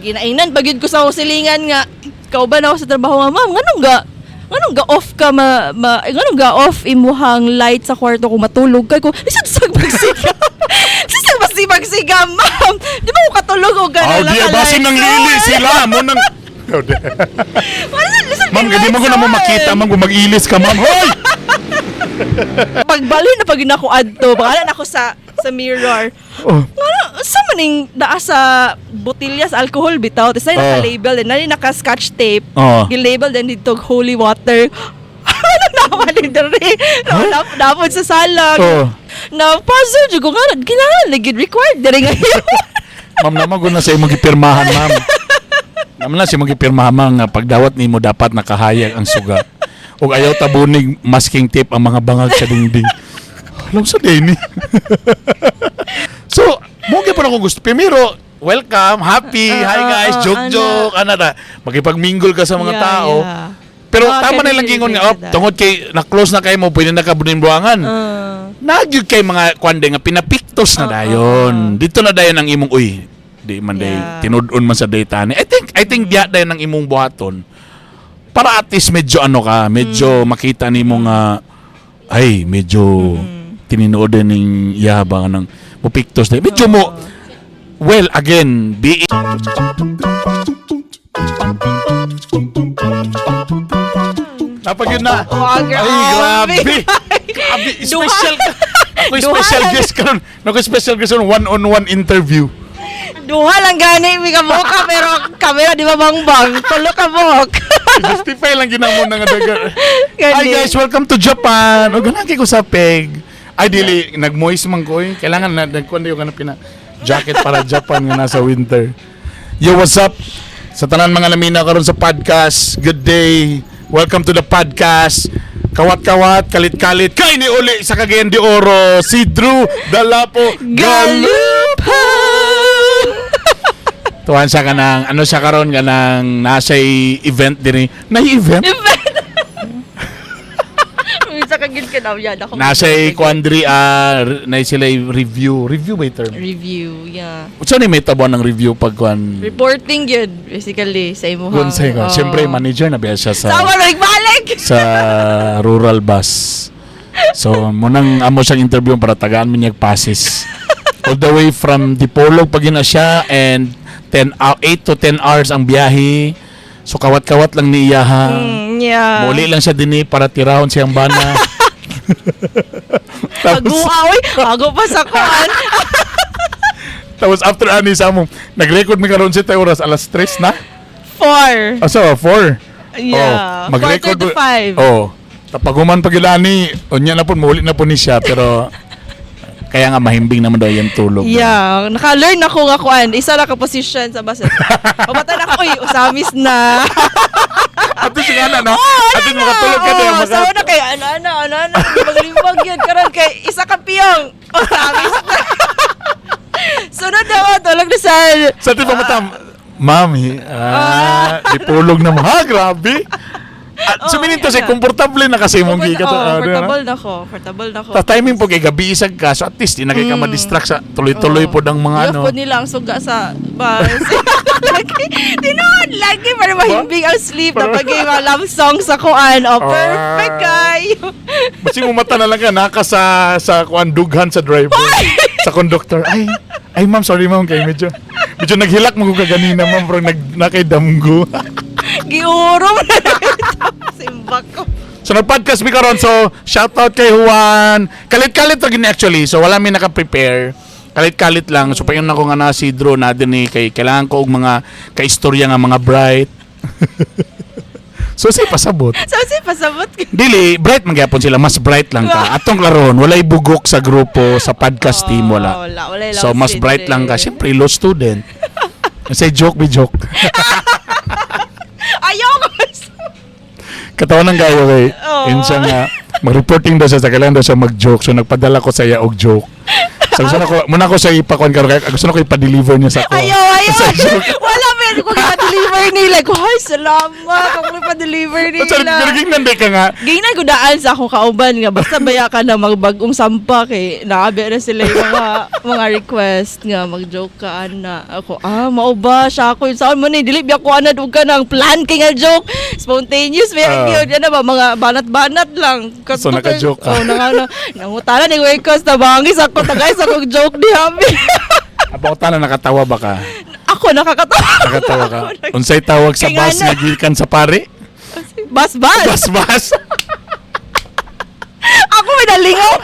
Ginainan bagid ko sa silingan nga kauban ako sa trabaho nga, ma'am, nganong ga off ka nganong ga off imuhang light sa kwarto ko matulog kay ko. Lisod sa magsiga. Lisod magsiga, ma'am. Di ba ko katulog o gana lang. Di basin ng lili sila mo nang Ma'am, hindi mo ko na mo makita, ma'am, kung mag-ilis ka, ma'am. Hoy! Pagbali na pag ako adto, baka na ako sa mirror. Oh. Sa maning naa sa botilya sa alcohol bitaw, tapos naka-label din, naka-scotch tape, gilabel din dito holy water. Ano naman din dere? Napod sa salag. Na-puzzle, ko nga, kinahal, nag-required din ngayon. Ma'am, naman ko na sa imong gipirmahan, ma'am. Naman na siya magipirmahan nga pagdawat ni mo dapat nakahayag ang suga. O ayaw tabunig masking tape ang mga bangag sa dingding. Alam sa Denny. So, mungkin pa na kung gusto. Primero, welcome, happy, hi guys, joke, ano na. Makipag-mingle ka sa mga tao. Yeah. Pero tama na lang gingon nga, tungod kay, na-close na kayo mo, pwede na kabunin buwangan. Nagyod kay mga kwande nga, pinapiktos na dayon. Dito na dayon ang imong, di man day, tinudon man sa data ni. I think diya dayon ang imong buhaton. Para at least medyo medyo makita ni mo nga, medyo tininood din ng yabang ng mupiktos na. Medyo mo, well, again, napag yun na. Grabe. Special ka. Ako special guest ka nun. Special guest nun, one-on-one interview. Duha lang gani, may kabuka, pero kamera di ba bangbang? Tulo ka buhok. Justify lang ginamon na nga daga. Hi guys, welcome to Japan. O ganang ko sa peg. Ay, dili, nag-moist man ko eh. Kailangan na, nagkuhan yung ganap jacket para Japan nga nasa winter. Yo, what's up? Sa tanan mga lamina karon sa podcast. Good day. Welcome to the podcast. Kawat-kawat, kalit-kalit. Kay ni uli sa Cagayan de Oro. Si Drew Dalapo Galupa. Tuwan siya kanang, ano siya karon kanang nasa event din. Na-event? Nasa quandary na sila review ba yung term? Review, yeah. Saan may tabuan ng review pag kwan? Reporting yun, basically, sa imuhang. Siyempre, manager na biya siya sa balik sa rural bus. So, munang amo siyang interview para tagaan mo niyag passes. All the way from Dipolog pag na siya and 8 to 10 hours ang biyahe. So, kawat-kawat lang ni Iyaha. Yeah. Muli lang siya din para tirahon siyang bana. Bago pa sa kuan. Tapos after ani sa mo, nag-record mi karon si oras alas 3 na? 4. So 4. Yeah. Mag-record 4 to 5. Tapaguman pag ilani, unya na po muli na po ni siya pero kaya nga mahimbing naman daw yung tulog. Yeah, naka-learn ako nga kuan. Isa ra ka position sa bus. Pamata na ako, usamis na. Ato siya na, no? Ato makatulog ka na. So na kay ano, maglimbag yun. Karon kay isa ka piyong. Usamis na. Sunod na tulog na sa... Sa ito pamatam, Mami, dipulog na mo. Ha, grabe. Suminin to siya, komportable na kasi mong giga to. Comfortable na ko. Ta timing po kay gabi isag ka, so at least di na kay ka ma-distract sa tuloy-tuloy po ng mga ano. Yung po nila ang suga sa bus. Lagi para mahimbing ang sleep. Tapag yung mga love song sa kuan. Perfect kayo. Basi mo mata na lang ka, naka sa kuan dughan sa driver. Sa conductor. Ay ma'am, sorry ma'am, kay medyo naghilak mo ko kaganina ma'am, pero nakay damgo. Giurong na simbak ko. So nag-podcast mi karon, so shout out kay Juan. Kalit-kalit to gini actually. So wala mi naka-prepare. Kalit-kalit lang. So payon ako nga na si Drew na din kay kailangan ko og mga kaistorya nga mga bright. So si pasabot. Dili, bright man gyapon sila, mas bright lang ka. Atong klaron, walay bugok sa grupo, sa podcast team wala. So mas bright lang ka. Syempre law student. Say joke. Ayoko. Katawan ng gayo kay insa nga mag-reporting daw siya sa kailangan daw siya mag-joke. So nagpadala ko sa iya og joke. So gusto na ko muna ko sa ipakon karon kay gusto na ko ipa-deliver niya sa ko. Ayaw. Wala man ko ipa-deliver ni. nila ko, ay, salamat. Ako na pa-deliver Pero nila. ginanday ka nga. Gingnan ko daan sa akong kauban nga. Basta baya ka na magbagong sampa kay naabi na sila yung mga request nga. Mag-joke ka, ana. Ako, mao ba? Siya ako. Saan mo ni? Dili biya ko, ana, doon ka ng plan kay nga joke. Spontaneous, very cute. Yan na ba? Mga banat-banat lang. So, naka-joke ka. Nangutala ni request na bangis ako. Tagay sa akong joke ni Habi. About na nakatawa ba ka? Ako, nakakatawa. Nakatawa ka? Unsay tawag sa bus nga gikan sa pare? Bas. Bas. Ako may nalingaw.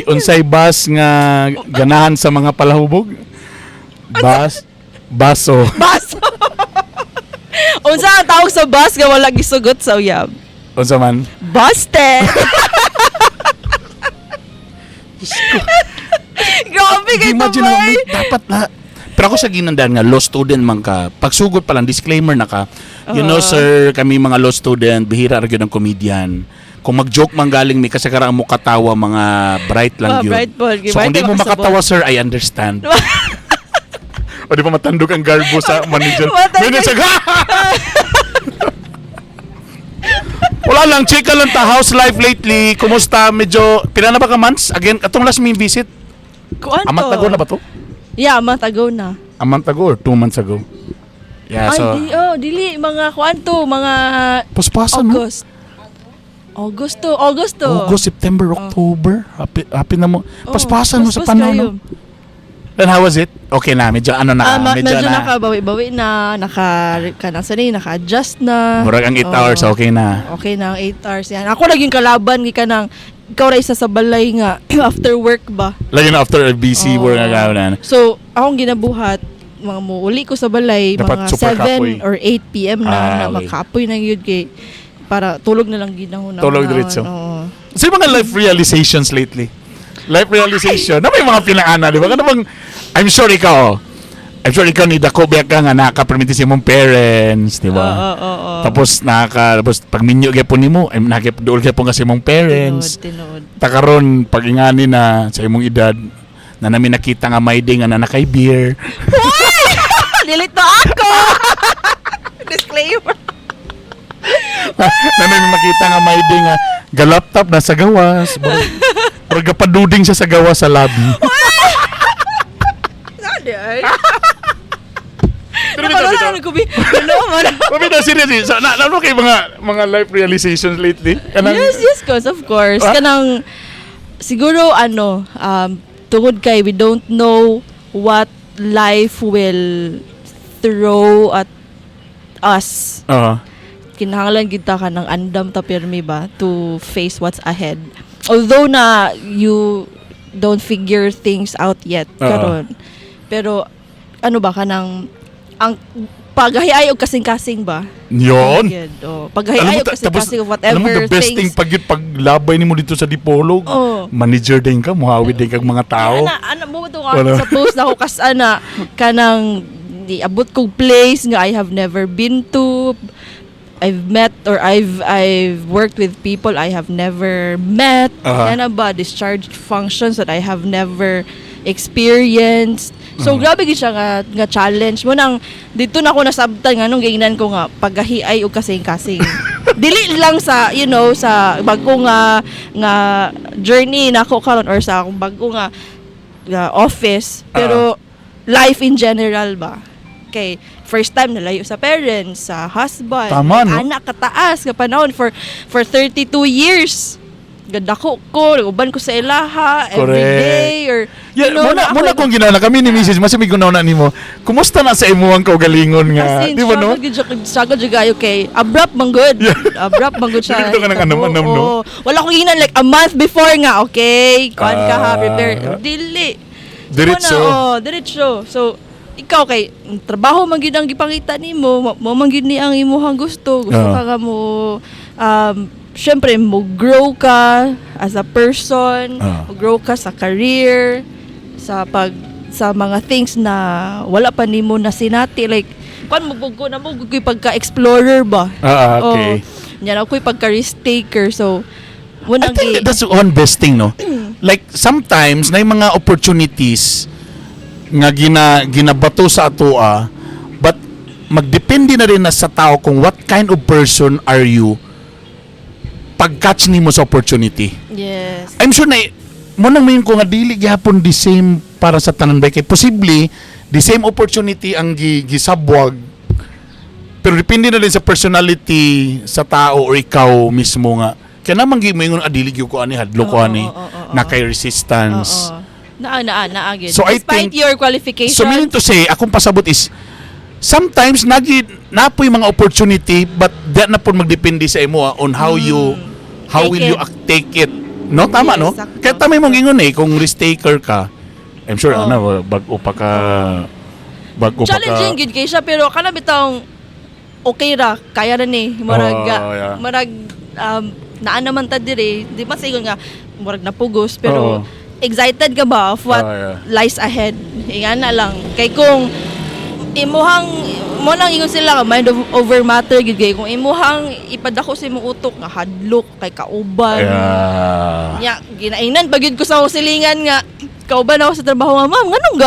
Unsay bus nga ganahan sa mga palahubog? Baso. Unsa ang tawag sa bus nga wala gisugot sa uyab? Unsa man? Busted. Grabe kayo Imagine to, mo, boy. dapat na. Pero ako sa ginandaan nga, law student man ka. Pagsugod pa lang, disclaimer na ka. You know, sir, kami mga law student, bihira rin ng comedian. Kung mag-joke man galing, may kasagara mo katawa, mga bright lang yun. Bright ball. So kung di mo makatawa, sir, I understand. O di pa matandog ang garbo sa manager. Manager, wala lang, chika lang ta, how's life lately? Kumusta? Medyo, pila na ba ka months? Again, atong last me visit? Kuan to? A month ago na ba to? Yeah, a month ago na. A month ago or 2 months ago? Yeah, so... Dili, mga kuan to, mga Paspasan mo? August, September, October. Happy na mo. Paspasan mo sa paspas panahon. kayo. No? Then how was it? Okay na, medyo ano na. Medyo nakabawi-bawi na, naka-adjust na. Murag ang 8 hours, okay na. Okay na, 8 hours yan. Ako naging kalaban, ikaw na isa sa balay nga, after work ba? Lagi na after a busy work nga na. So, akong ginabuhat, mga uli ko sa balay, dapat mga 7 kapoy. or 8 p.m. na okay. makapoy na yun kay para tulog na lang ginahon. Tulog diretso. So, yung mga life realizations lately? Life realization? Na may mga pinangana, di ba? Ano bang, I'm sure ikaw ni Dako biya ka nga naka-permit sa imong parents, di ba? Tapos pag minyo gyapon nimo, ay nakipduol gyapon ka sa imong parents. Tinood. Takaron pag ingani na sa imong edad na namin nakita nga may ding nga nakay beer. Dilito ako. Disclaimer. Na namin makita nga may ding nga ga-laptop na sa gawas. Pero gapaduding siya sa gawas sa lobby. Pero serious. So, ano kayo mga life realizations lately? Yes, of course. Kanang siguro tungod kay we don't know what life will throw at us. Kinahanglan kita ka ng andam ta pirmi ba to face what's ahead. Although na you don't figure things out yet karon. Pero ano ba kanang ang paghahiay og kasing-kasing ba? Yon. Paghahiay og kasing-kasing of whatever alam mo, the best thing paglabay nimo dito sa Dipolog, manager din ka, muhawid din kag mga tao. Mo to suppose na ako kanang abot kog place nga I have never been to. I've met or I've worked with people I have never met. Ano ba, discharged functions that I have never experienced. So grabe gid siya nga challenge mo nang dito na ako nasabtan nga nung gingnan ko nga paghahiay og kasing-kasing. Dili lang sa sa bago nga journey nako karon or sa akong bago nga office pero life in general ba. Okay, first time nalayo sa parents, sa husband, tama, no? Anak kataas nga panahon for 32 years. Gadako ko, uban ko sa ilaha every day or muna kung ginawa kami ni Mrs. Masamig ko na nimo. Kumusta na sa imuhang kaugalingon nga? Di ba no? Struggle jud kayo kay abrupt man good. Abrupt man good siya. Dito ka nang anam-anam no. Wala ko ginan like a month before nga, okay? Kuan ka ha, prepare. Dili. Diretso. So ikaw kay trabaho man gid ang gipangita nimo, mo man gid ni ang imong gusto ka mo syempre mo grow ka as a person, mo grow ka sa career, sa mga things na wala pa nimo na sinati like kan mo pagka-explorer ba. Okay. Yan ako'y pagka-risk taker so I think that's one best thing no. Like sometimes na yung mga opportunities nga ginabato sa atoa but magdepende na rin na sa tao kung what kind of person are you pag-catch nimo sa opportunity. Yes. I'm sure na mo nang mayon ko nga dili gyapon the same para sa tanan ba kay posible the same opportunity ang gisabwag pero depende na rin sa personality sa tao or ikaw mismo nga kaya naman gimingon dili gyud ko ani hadlok ko ani na kay resistance. Naagid. So I Despite think your qualifications. so meaning to say akong pasabot is sometimes napoy mga opportunity but that na po magdepende sa imo on how will you take it. No, tama, Yes, no? sakto. Kaya tama mong ingon kung risk taker ka, I'm sure, bago pa ka... Challenging gid kay siya, pero kana bitang okay ra, kaya ra ni. Marag, naan naman ta dire, di man sa ingon nga, marag napugos, pero excited ka ba of what lies ahead? Ingana lang. Kay kung mo lang ingon sila mind over matter gid kay kung imuhang ipadako sa imong utok nga hadlok kay kauban nya ginainan pagid ko sa silingan nga kauban ako sa trabaho nga ma'am nganong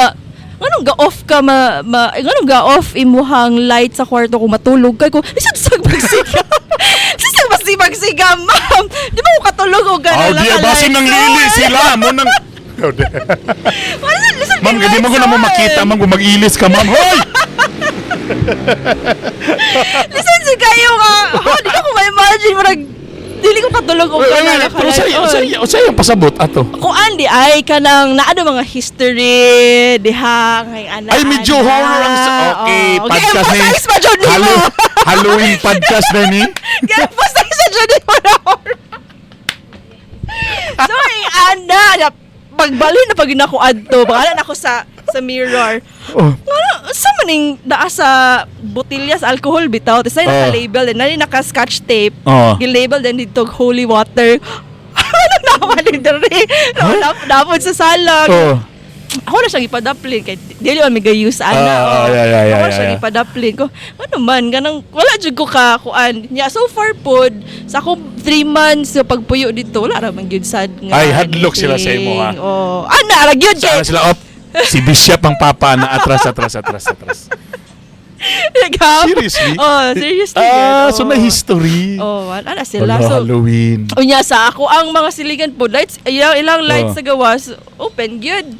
ga off ka nganong ga off imuhang light sa kwarto kung matulog kay ko lisod magsiga lisod magsiga ma'am di ba ko katulog og gana lang di basin nang lili sila mo nang ma'am gadi mo na mo makita man kung mag-ilis ka ma'am hoy. Listen si kayo nga. Di ko ma-imagine dili ko katulog og kana. Pero sa yung pasabot ato. Kung andi ay kanang naano mga history diha ngay ana. Ay medyo horror ang podcast ni. Halloween podcast na ni. Kaya post sa jud mo na horror. So ana pagbali na pag nako adto baka na ako sa mirror. Sa maning naa sa botilya sa alcohol bitaw tapos naka-label din naka-scotch tape gilabel din dito holy water. Naman din dere napod sa salag ako na siyang ipadapling kay dili man miga-use ana ako na siyang ipadapling ko ano man ganang wala jud ko ka kuan nya so far pod sa akong 3 months sa pagpuyo dito wala ra man gyud sad nga ay hadlok sila sa imo ha ana ra gyud kay sila si Bishop ang papa na atras. Seriously? Seriously. So na history. Ana sila. So, Halloween. Unya sa ako ang mga siligan po lights, ilang lights sa gawas open gyud.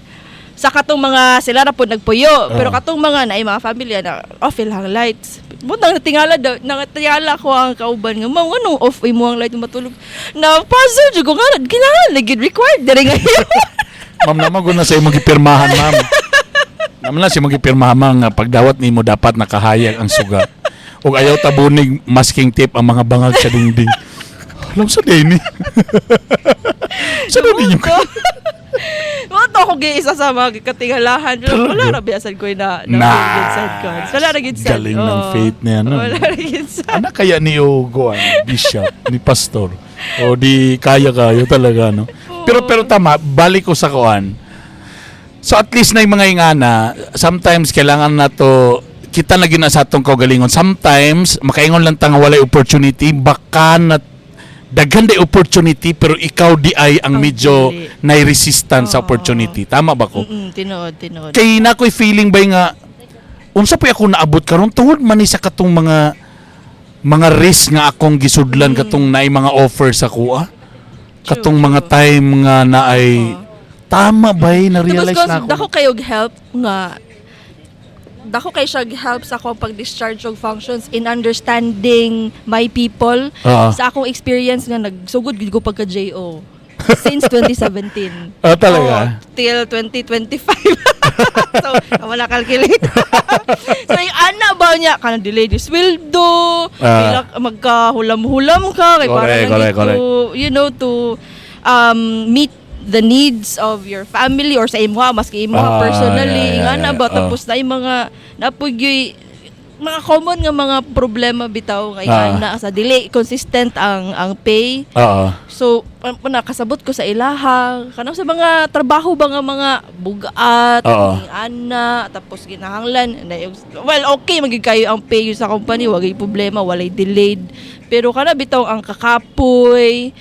Sa katong mga sila ra po nagpuyo, pero katong mga naay mga family na off lang lights. Butang natingala ko ang kauban nga mao anong off imo ang light matulog. Na puzzle jud ko nga kinahanglan gid required diri ngayon. Ma'am naman ko na sa imong gipirmahan, ma'am. Naman na si imong gipirmahan nga pagdawat nimo dapat nakahayag ang suga. Ug ayaw tabunig masking tape ang mga bangag sa dingding. Alam sa day ni. Sa dingding ko. Wato ako giisa sa mga katingalahan. Wala ra biasan ko na wala ra gid sad. Galing ng faith niya, no? Wala ra gid sad. Ana kaya ni Ugo, bishop, ni pastor. O di kaya kayo talaga, no? Pero tama, balik ko sa kuan. So at least na yung mga ingana, sometimes kailangan na to, kita na gina sa atong kaugalingon. Sometimes, makaingon lang tanga walay opportunity, baka na daghan day opportunity, pero ikaw di ay ang medyo nai-resistant sa opportunity. Tama ba ko? Tinood. Kaya na ko'y feeling ba nga, unsa pa ako naabot karon tungod man ni sa katong mga risk nga akong gisudlan katong naay mga offer sa kuha. Katong mga time nga na ay tama ba na-realize na ako. Dako kayo help nga dako kay siya help sa akong pag-discharge of functions in understanding my people sa akong experience nga nagsugod gid ko pagka-JO since 2017. Talaga? Till 2025. So, wala calculate. So, yung ana ba niya, kanang delayed yung sweldo, magkahulam-hulam ka, kay correct. to, to meet the needs of your family or sa imo, maski imo personally, ana ba, tapos na yung mga, napugyoy, mga common nga mga problema bitaw kay ana sa delay consistent ang pay. So nakasabot ko sa ilaha kanang sa mga trabaho ba nga mga bugat ana tapos ginahanglan well okay magig kayo ang pay sa company wagay problema walay delayed pero kana bitaw ang kakapoy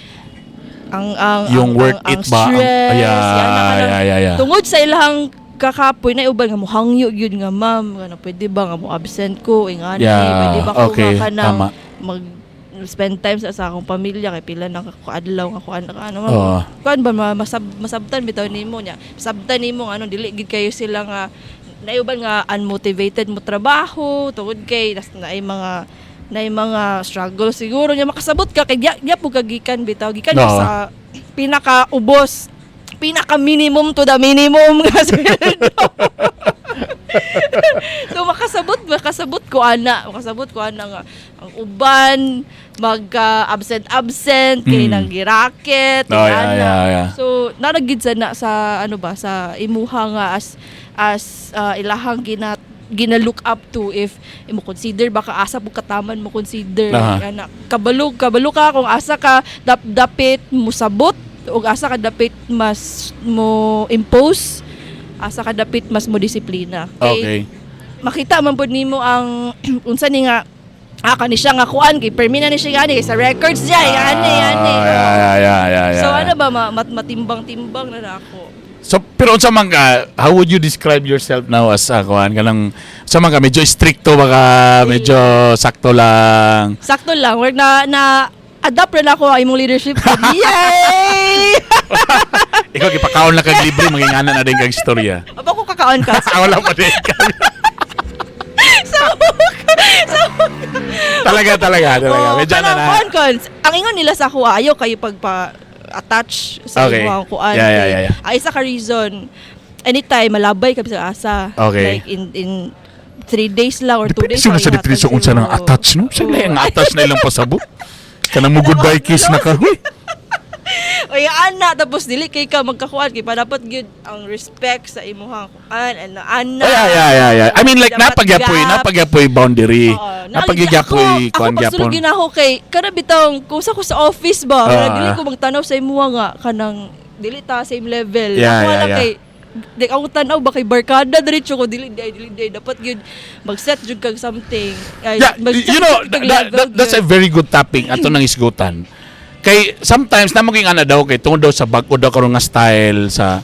ang yung work it ba stress, tungod sa ilang kakapoy na uban nga mo hangyo gyud nga ma'am nga pwede ba nga mo absent ko ingani Yeah, pwede ba ko okay, nga kanang tama. mag spend time sa akong pamilya kay pila na kaadlaw nga kuan ano Oo. kuan ba masabtan bitaw nimo nya sabtan nimo ano dili gid kayo sila nga naiuban nga unmotivated mo trabaho tungod kay naay mga struggle siguro nya makasabot ka kay ya pug kagikan bitaw gikan Oo. sa pinaka-ubos pinaka-minimum to the minimum nga sweldo. So makasabot ko ana nga ang uban absent kay nang giraket yeah. so naragid sana sa ano ba sa imuha nga as ilahang gina-look up to if imo consider baka asa pug kataman mo consider ana kabalo ka kung asa ka dapit mo sabot ug asa ka dapit mas mo impose asa ka dapit mas mo disiplina Okay. makita man pud nimo ang unsa ni nga kani siya nga kuan kay permina ni siya gani sa records niya yani Yeah. so ano ba matimbang-timbang na ako. So pero unsa man ka, how would you describe yourself now as kuan kanang unsa man ka medyo stricto baka medyo sakto lang Wag na adapt rin ako ang imong leadership. Yay! ikaw gipakaon lang kag libre mangingana na din kag istorya. Aba ko kakaon ka. Wala pa din ka. Talaga. Medyo na. Ang ingon nila sa ako, ayaw kayo pagpa-attach sa Okay. imong kuan. Yeah. Ay isa ka reason. Anytime malabay ka sa asa. Okay. Like in 3 days lang or 2 days. Depende sa depresyon unsa nang attach no. Sila ang attach na ilang pasabot. Kanang mo goodbye kiss na ka. Oy ana tapos dili kay ka magkakuan kay pa dapat gyud ang respect sa imong kuan and ana. Yeah. I mean like napagyapoy boundary. Napagyapoy kuan gyapon. Ako ginaho kay kada bitong kusa ko sa office ba, dili ko magtanaw sa imuha nga kanang dili ta same level. Yeah. Kay di ako tanaw ba kay barkada diretso ko dili dapat gyud mag-set jud kag something. You know that's a very good topic ato nang isgutan. Kay sometimes na maging ana daw kay tungod daw sa bag-o daw karon nga style sa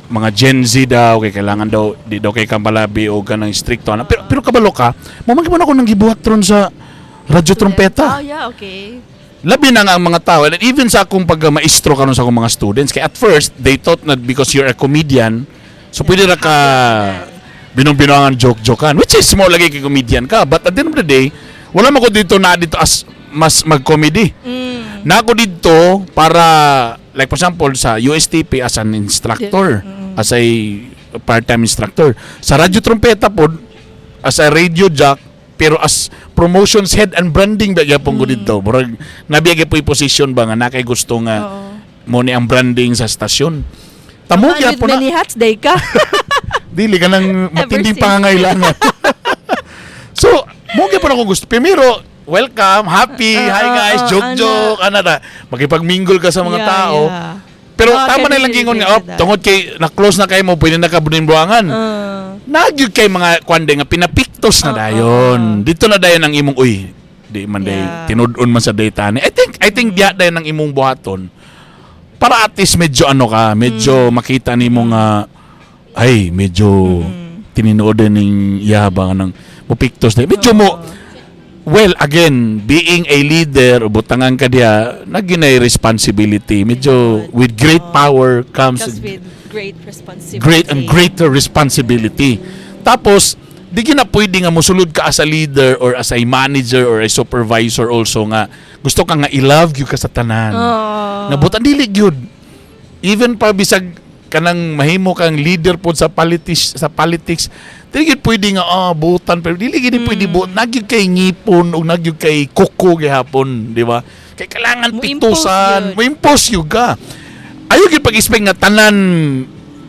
mga Gen Z daw kay kailangan daw di daw kay kambalabi o ganang stricto ana pero kabalo ka mo man ako nang gibuhat ron sa radyo trompeta. Yeah, okay. Labi na nga ang mga tao and even sa akong pag-maestro karon sa akong mga students kay at first they thought that because you're a comedian so pwede ra ka binong-binongan joke-jokean which is mo lagi kay comedian ka but at the end of the day wala man ko dito as mas mag-comedy. Na ako dito para like for example sa USTP as an instructor, as a part-time instructor. Sa radyo trompeta pod as a radio jack pero as promotions head and branding ba gyapon ko dito. Murag nabiyag po position ba nga nakay gusto nga mo ni ang branding sa stasyon. Tamo gyapon na. Many hats day ka. Dili ka nang matinding pangangailangan. So, mo gyapon ako gusto. Primero, welcome, happy, hi guys, joke, makipagmingle ka sa mga tao. Pero tama na lang gingon nga, tungod kay na-close na kayo mo, pwede na ka bunin-buangan. Nagyud kay mga kwande nga pinapiktos na dayon. Dito na dayon ang imong di man day tinud-on man sa data ni. I think diya dayon ang imong buhaton. Para at least medyo medyo makita nimo nga ay medyo tininuod ning yabang ng mupiktos na. Medyo mo well, again, being a leader, butangan ka diya, naginay responsibility. Medyo, with great power comes with great responsibility. Great and greater responsibility. Tapos, di na pwede nga musulod ka as a leader or as a manager or a supervisor also nga, gusto ka nga i-love you ka sa tanan. Nabutan dili gyud. Even pa bisag kanang mahimo kang leader pod sa politics dili gid pwede nga butan pero dili gid pwede buot nagyud kay ngipon o nagyud kay kuko gihapon di ba kay kailangan pitusan mo impose you ka ayo gid pag-expect nga tanan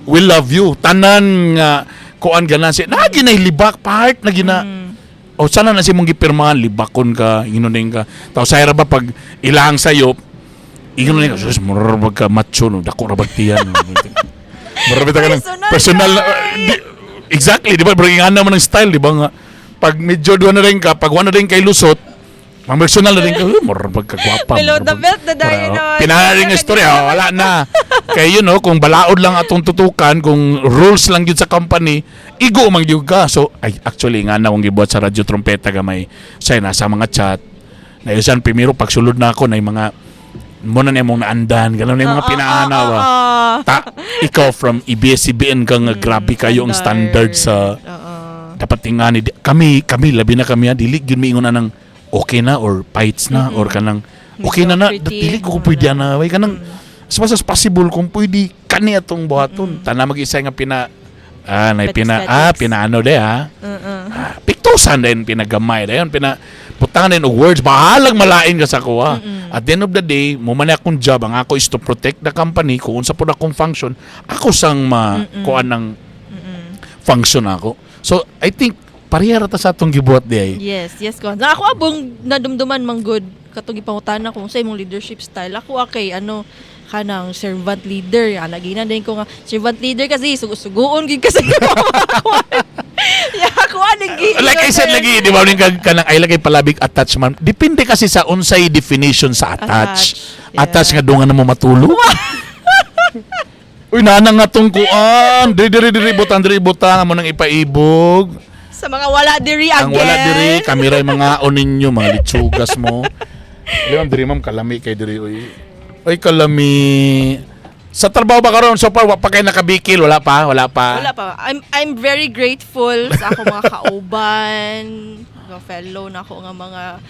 will love you tanan nga kuan ganan si naginay libak part na gina o sana na si mong gipirmahan libakon ka inuning ka taw sayra ba pag ilang sayo inuning ka sus murag ka macho no dako ra bagtiyan marami ka ng personal exactly di ba bringing naman ng style di ba nga pag medyo doon na rin ka pag wala na rin kay lusot Mga personal na rin ko, mura pagkagwapa. Below the belt na dahil naman. Pinaharing istorya, wala na. Kaya kung balaod lang atong tutukan, kung rules lang yun sa company, igo mang yun ka. So, actually, nga na kung gibuhat sa radyo trompeta gamay, say nasa mga chat, na isan, primero, pagsulod na ako, na yung mga, muna na yung mga naandan, gano'n na yung mga pinaanaw. Ikaw from EBS-CBN ka nga, grabe kayo ang standard sa, dapat tingani, kami, labi na kami, dili, yun may ingon na ng, okay na or fights na or kanang okay na dili ko pwede na way kanang as much as possible kung pwede kani atong buhaton tana mag-isa nga pinaano de ha piktusan din pinagamay dayon putangan din og words bahalag malain ka sa kuha at the end of the day mo man akong job ang ako is to protect the company kung unsa pud akong function ako sang kuan ng function ako so I think pareha rata sa atong gibuhat di ay. Yes, ko. Ako abong nadumduman mang good katong ipangutana kung sa imong leadership style. Ako kanang servant leader. Gina din ko nga servant leader kasi suguon gid kasi. Ako like I said lagi, di ba kanang ay lagay palabig attachment. Depende kasi sa unsay definition sa attach. Attach nga dungan na mo matulog. Uy, nanang nga tong kuan. Diri butang mo nang ipaibog. Sa mga wala diri again. Ang wala diri, kamera yung mga onin nyo, mga litsugas mo. Alam, diri ma'am, kalami kay diri. Uy, kalami. Sa trabaho ba karon so far, pa kayo nakabikil? Wala pa. I'm very grateful sa ako mga kauban, mga fellow na ako nga mga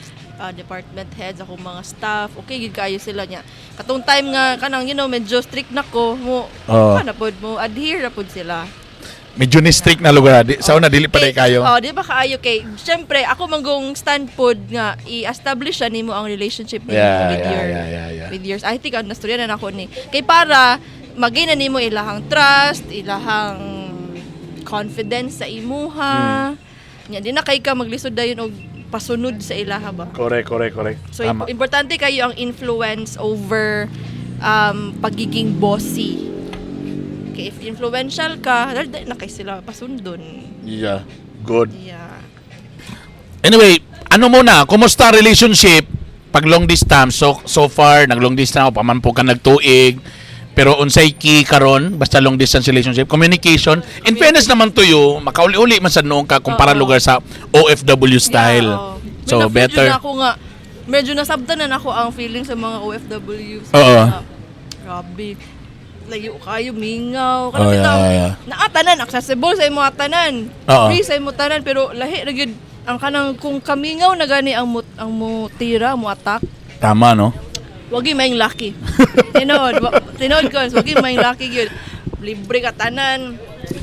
department heads, ako mga staff. Okay, gid kayo sila niya. Katong time nga, kanang, medyo strict na ko, mo adhere na pod sila. Medyo ni strict na lugar. Sa una, dili pa day kayo. Di ba kaayo kay? Siyempre, ako manggong stand pod nga, i-establish nimo ang relationship nimo with yours. I think, ang nastorya na ako ni. Kay para, magina nimo ilahang trust, ilahang confidence sa imuha. Di na kay ka maglisod dayon og pasunod sa ilaha ba? Correct. So, importante kayo ang influence over pagiging bossy. If influential ka, na kay sila pasundon. Yeah, good. Yeah. Anyway, muna, kumusta ang relationship pag long distance? So far, nag long distance ako, paman po ka nagtuig. Pero unsay key karon basta long distance relationship, communication. In fairness naman to you, makauli-uli man sa noong ka kumpara lugar sa OFW style. So better. Medyo nasabtanan ako ang feeling sa mga OFW. Grabe. Layo kayo, mingaw. Naatanan, accessible sa imo atanan. Free sa imo tanan, pero lahi na gyud ang kanang kung kamingaw na gani ang mo tira, mo attack. Tama, no? Wagi maing lucky. Tinood ko, wagi maing lucky gyud. Libre ka tanan.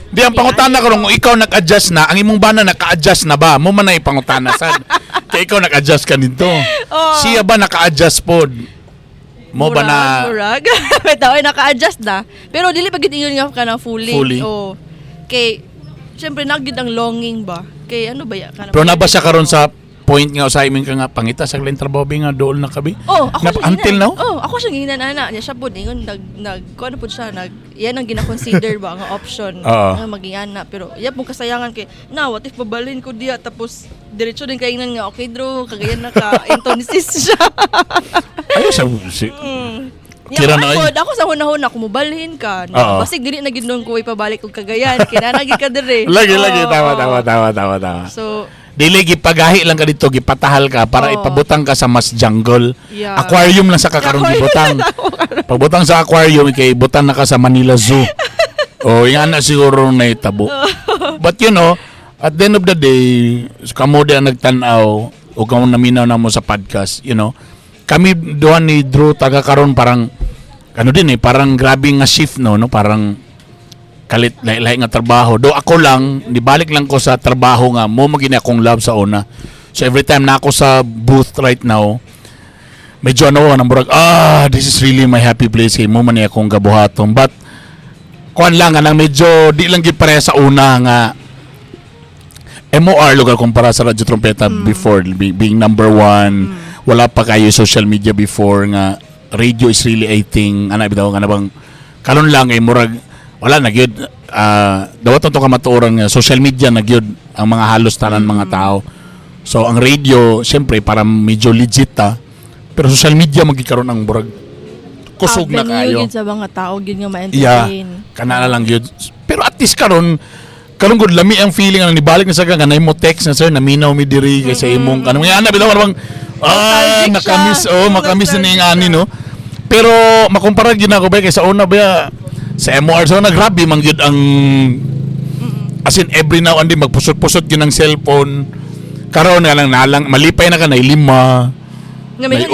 Di ang pangutana ko kung ikaw nag-adjust na, ang imong bana naka-adjust na ba? Mo man na ipangutana sad. Kaya ikaw nag-adjust ka nito. Siya ba naka-adjust pod? Mo ba na murag bitaw ay naka-adjust na pero dili pa gid ingon nga kana fully. Kay syempre nagid ang longing ba kay ba ya kana. Pero na ba siya karon sa point nga usahay min ka nga pangita sa lain trabaho nga dool na kabi? Ako until now? Ako siya ginana niya siya pud ingon kuno pud siya yan ang gina-consider ba nga option nga magingana pero iya pong kasayangan kay what if babalin ko diya tapos diretso din kay nga okay Drew kagayan na ka intonis siya. Ayo sa kira na ako sa hunahuna kung mubalhin ka basig dili na gid nun ko ipabalik og Cagayan kinanagi ka dire. Lagi tama. So dili gipagahi lang ka dito, gipatahal ka para ipabutang ka sa mas jungle. Yeah. Aquarium lang sa kakaroon gibutang. Pagbutang sa aquarium kay butang na ka sa Manila Zoo. Yan na siguro na itabo. But at the end of the day, kamo di ang nagtanaw o kamo naminaw na mo sa podcast, kami doon ni Drew taga karon parang parang grabe nga shift no, parang kalit lahi nga trabaho. Do ako lang, nibalik lang ko sa trabaho nga mo magina akong love sa una. So every time na ako sa booth right now, medyo namurag, this is really my happy place kay mo man akong gabuhaton. But kuan lang nga medyo di lang gid pareha sa una nga MOR lugar kumpara sa radyo trompeta before being number one. Wala pa kayo social media before nga radio is really a thing. Bitaw nga bang karon lang murag wala na gyud dawat to ka matuoran nga social media na gyud ang mga halos tanan mga tao So ang radio, syempre para medyo legit pero social media magkikaroon ang burag kusog na kayo. Yun sa mga tao yun nga ma-entertain. Kana lang yun. Pero at least karon gud lami ang feeling ang nibalik na sa kanay mo text na sir naminaw mi diri kay sa imong kanang ana bitaw bang makamis na ning ani no. Pero makumpara gyud ako ba kay sa una ba sa MOR so grabe man gyud ang as in every now and then magpusot-pusot gyud ang cellphone. Karon nga lang nalang malipay na ka na 5. Nga may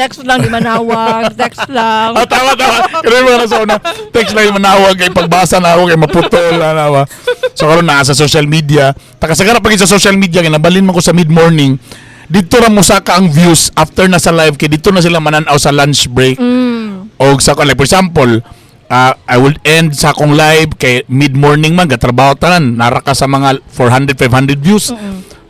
text lang di manawag, text lang. Tama. Kaya mo na sa una, text lang di manawag kay pagbasa na ako kay maputol na. So karon na sa social media, takasagara pag sa social media kay nabalin man ko sa mid-morning. Dito ra mo saka ang views after na sa live kay dito na sila mananaw sa lunch break. O sa like for example, I will end sa akong live kay mid-morning man gatrabaho tanan, nara ka sa mga 400 500 views.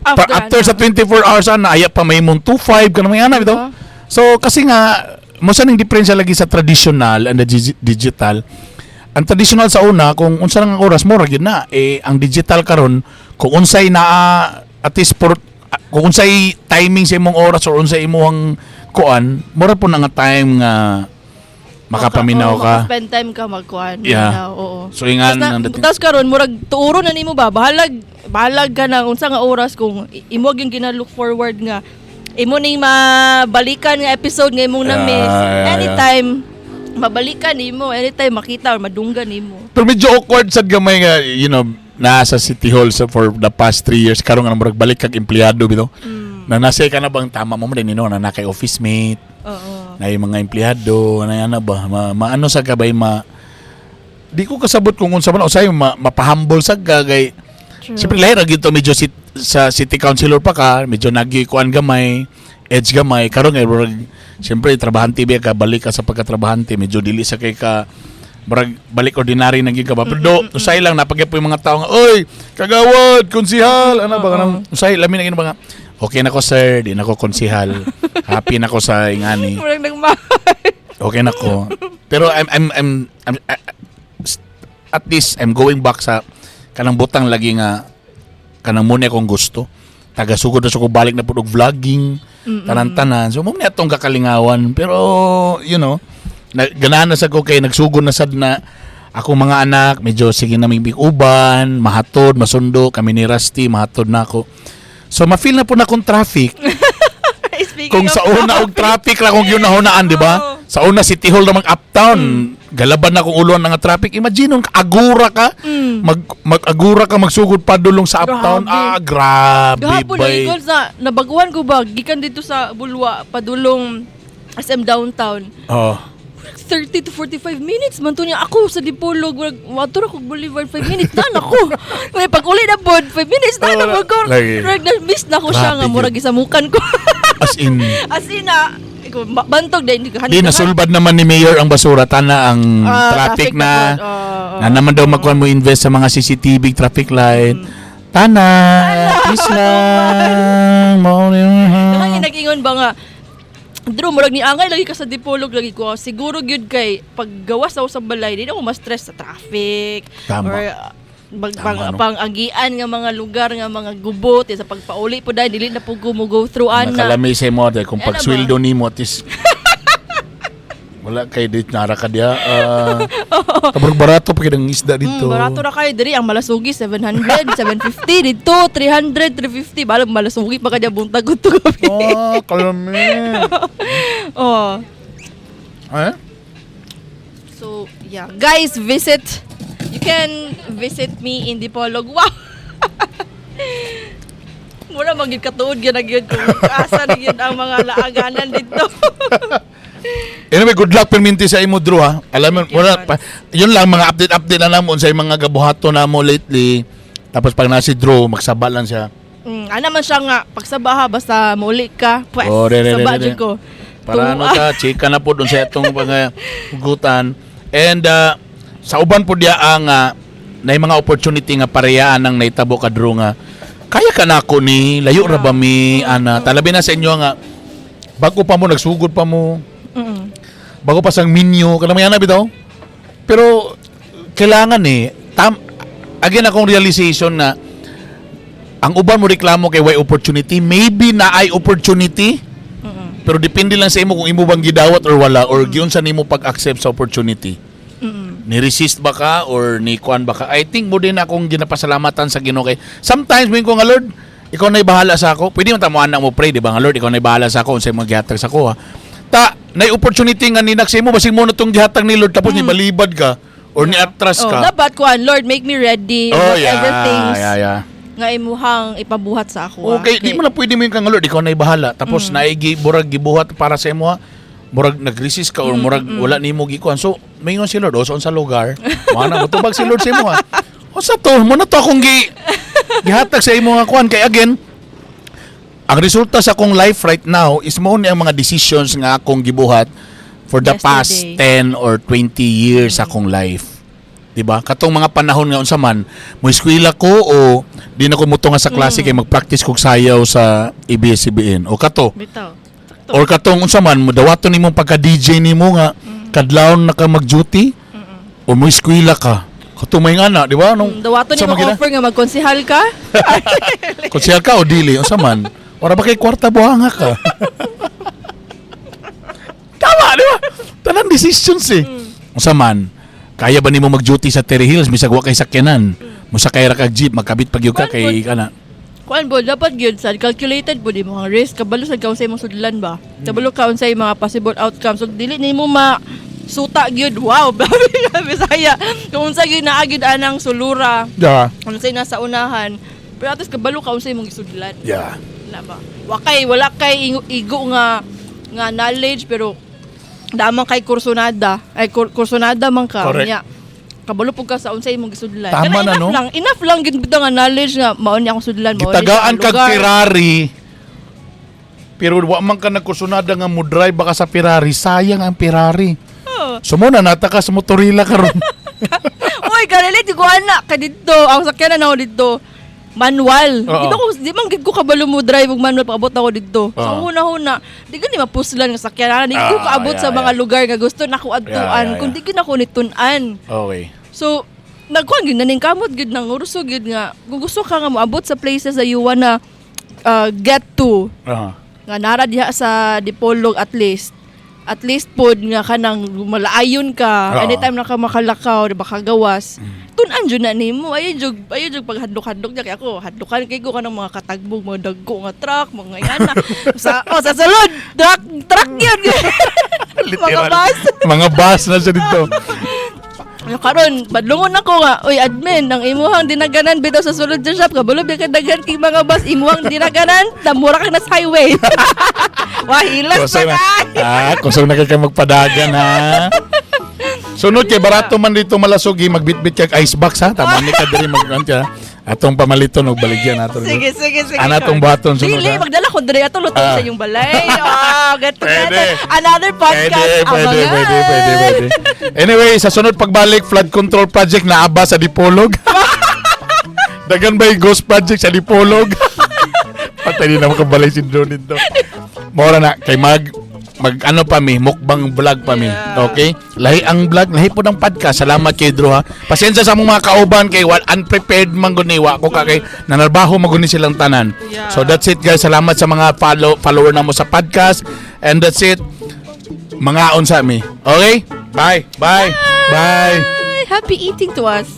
After sa 24 hours na aya pa may mong 25 kanang may ana bitaw. So kasi nga mo sa ning diferensya lagi sa traditional and the digital. Ang traditional sa una kung unsa lang ang oras mo ra gyud na ang digital karon kung unsay at least kung unsay timing sa imong oras or unsay imong kuan mura po na nga time nga makapaminaw ka. Spend time ka magkuan. Yeah. Oo. So ingan tas karon murag tuuro na nimo ba bahalag ka na unsa nga oras kung imo yung gina-look forward nga imo ning mabalikan nga episode nga imong na-miss. Anytime mabalikan nimo, anytime makita or madunggan nimo. Pero medyo awkward sad gamay nga nasa City Hall for the past 3 years karon nga murag balik kag empleyado bitaw. Na nasay ka na bang tama mo din na nakay office mate. Oo. Na yung mga empleyado, na ba maano sa kabay di ko kasabot kung unsa man usay mapahumble sa gagay. Siyempre lahir gito medyo sa city councilor pa ka, medyo nagikuan gamay, edge gamay karon nga siyempre trabahante ba ka balik ka sa pagkatrabahante, medyo dili sa kay ka balik ordinary naging ka ba. Pero usay lang napagya po yung mga tao nga, oy, kagawad, konsihal, ano ba kanang usay lamin na mga okay na ko sir, di na ko konsihal. Happy na ko sa ingani. Okay na ko. Pero I'm at least I'm going back sa kanang butang lagi nga kanang muna akong gusto. Tagasugod na sa ko balik na po og vlogging, tanan-tanan. So mo na atong kakalingawan. Pero ganahan na sa ko kay nagsugod na sad na ako mga anak, medyo sige na may uban, mahatod, masundo, kami ni Rusty, mahatod na ako. So ma-feel na po na akong traffic. Kung sa una og traffic ra kung ginahunaan, di ba? Sa una City Hall namang uptown, galaban na kung uluan nga traffic. Imagine agura ka, mag-agura ka magsugod padulong sa uptown. Grabe. Gahapon na nabaguhan ko ba gikan dito sa Bulwa padulong SM downtown. 30 to 45 minutes man to niya ako sa Dipolog wato ko Boulevard 5 minutes na ako. May pag uli na pod 5 minutes na mo ko. Miss na ko siya nga murag isamukan ko. As in bantog din di nasulbad naman ni Mayor ang basura tana ang traffic na naman daw magkuhan mo invest sa mga CCTV traffic light. Tana, please lang. Nag-ingon ba nga Drew, murag ni angay lagi ka sa Dipolog lagi ko. Siguro gyud kay paggawas sa balay di na ko ma-stress sa traffic. Tama. Or pang-agian nga mga lugar nga mga gubot sa pagpauli po dahil dili na po go through ana. Nakalamay sa mo kung pagsweldo nimo at least wala kay dit nara ka dia. Kabog barato pa kay isda dito. Barato ra kay diri ang malasugi 700, 750 dito 300, 350 balag malasugi pa kadya buntag to gabi. Kalami. So, yeah. Guys, you can visit me in Dipolog. Wow! Mura magiging katuod yun kung asa na yun ang mga laaganan dito. Anyway, good luck perminti sa imo Drew ha. Alam mo, yun lang mga update na namon sa mga gabuhato na mo lately. Tapos pag nasi Drew, magsaba lang siya. Ano man siya nga, pagsabaha basta muli ka. Pues, saba dyan ko. Para chika na po dun sa itong hugutan. And sa uban po diya ang na mga opportunity nga parehaan ng naitabo ka Drew nga. Kaya ka na ako ni, layo ra ba mi, talabi na sa inyo nga, bago pa mo, nagsugod pa mo. Bago pa sang menu, kalamayan na bitaw. Pero kailangan again akong realization na Ang uban mo reklamo kay way opportunity, maybe na ay opportunity. Pero depende lang sa imo kung imo bang gidawat or wala or giun sa nimo pag-accept sa opportunity. Ni-resist ba ka or ni kuan ba ka? I think mo din akong ginapasalamatan sa Ginoo kay sometimes mo ko nga Lord, ikaw na bahala sa ako. Pwede man ta mo anak mo pray, di ba? Nga Lord, ikaw na bahala sa ako unsay maghihatag sa ako ha. Ta, nay opportunity nga ninak sa imo basig mo na tong gihatag ni Lord tapos ni balibad ka or ni atras ka. Dapat kuan, Lord, make me ready whatever things. Nga imuhang ipabuhat sa ako. Okay, di mo na pwede mo yung kang Lord, ikaw na bahala. Tapos naigi burag gibuhat para sa imo ha. Murag nag-resist ka or murag wala nimo gikuan. So, mayngon si Lord sa lugar. Mana mo tubag si Lord sa imo ha. O sa to, mo na to akong gihatag sa imo nga kuan kay again. Ang resulta sa akong life right now is mo ni ang mga decisions nga akong gibuhat for the past 10 or 20 years akong life. Diba? Katong mga panahon nga unsa man, mo eskwela ko o di na ko muto nga sa klase kay mag-practice kog sayaw sa ABS-CBN. O kato. Bitaw. Or katong unsa man mo dawaton nimong pagka-DJ nimo nga kadlawon na ka mag-duty o mo eskwela ka. Katong may ngana, di ba? Dawaton nimo offer nga magkonsehal ka? Konsehal ka o dili unsa man? Ora ba kay kwarta buhanga ka? Tama, di ba? Tanang decisions eh. Unsa man? Kaya ba nimo mag-duty sa Terry Hills bisag wa kay sakyanan? Mo sakay ra kag jeep, magkabit pag ka kay kana. Kuan bo dapat gyud sad calculated po di mo ang risk kabalo sa kaun sa imong sudlan ba. Kabalo kaun sa mga possible outcomes. So dili nimo suta gyud. Wow, Bisaya. Kung unsa gyud naagid anang sulura. Yeah. Unsay nasa unahan. Pero atos kabalo kaun sa imong isudlan. Yeah. Ba? Wala kay igo nga knowledge pero damang kay kursonada. Ay kursonada man ka. Nya. Kabalo pug ka sa unsay imong gisudlan. Tama na no. Enough lang gid bitaw nga knowledge nga mao ni akong sudlan, mao ni gitagaan kag Ferrari. Pero wa man ka nagkusunada nga mo drive baka sa Ferrari, sayang ang Ferrari. Sumuna nataka sa motorila karon. Oy, kanili ko anak ka dito. Ang sakyanan ako dito. Manual. Di man gid ko kabalo mo drive og manual paabot ako dito. So huna-huna, di gani mapuslan nga sakyanan. Di ko kaabot sa mga lugar nga gusto nako adtuan kun di gid nako nitun-an. Okay. So nagkuan gid naning kamot gid nang urso gid nga kung gusto ka nga moabot sa places that you wanna get to. Nga nara diha sa Dipolog at least pod nga kanang malaayon ka anytime na ka makalakaw di ba kagawas tun-an jud na nimo ayo jud paghadlok-hadlok kay ako hadlokan kay ko kanang mga katagbog mga dagko nga truck mga yana sa sulod truck yun mga bus na siya dito. Karon badlungon ako nga oy admin ang imuhang dinaganan bitaw sa sulod sa shop kabalo bi ka daghan kay mga bus imuhang dinaganan tamura ka na sa highway. Wahilas pa ka. Kusog na kay magpadagan ha. Sunod kay barato man dito malasugi magbitbit kag ice box ha. Tama ni ka diri magkantya. Atong pamaliton og baligyan nato. Sige. Ana tong baton sunod. Dili magdala ko diri ato lutong sa inyong balay. Gato another podcast. Pwede. Anyway, sa sunod pagbalik flood control project na aba sa Dipolog. Dagan ba yung ghost project sa Dipolog? Patay din naman kabalay si Drew dito. Mora na kay mag ano pa mi, mukbang vlog pa mi. Okay? Lahi ang vlog, lahi po ng podcast. Salamat kay Drew ha. Pasensya sa mga kauban kay unprepared man guni wa ko kay nanarbaho maguni silang tanan. So that's it guys. Salamat sa mga follower namo sa podcast and that's it. Mga on sa mi. Okay? Bye. Happy eating to us.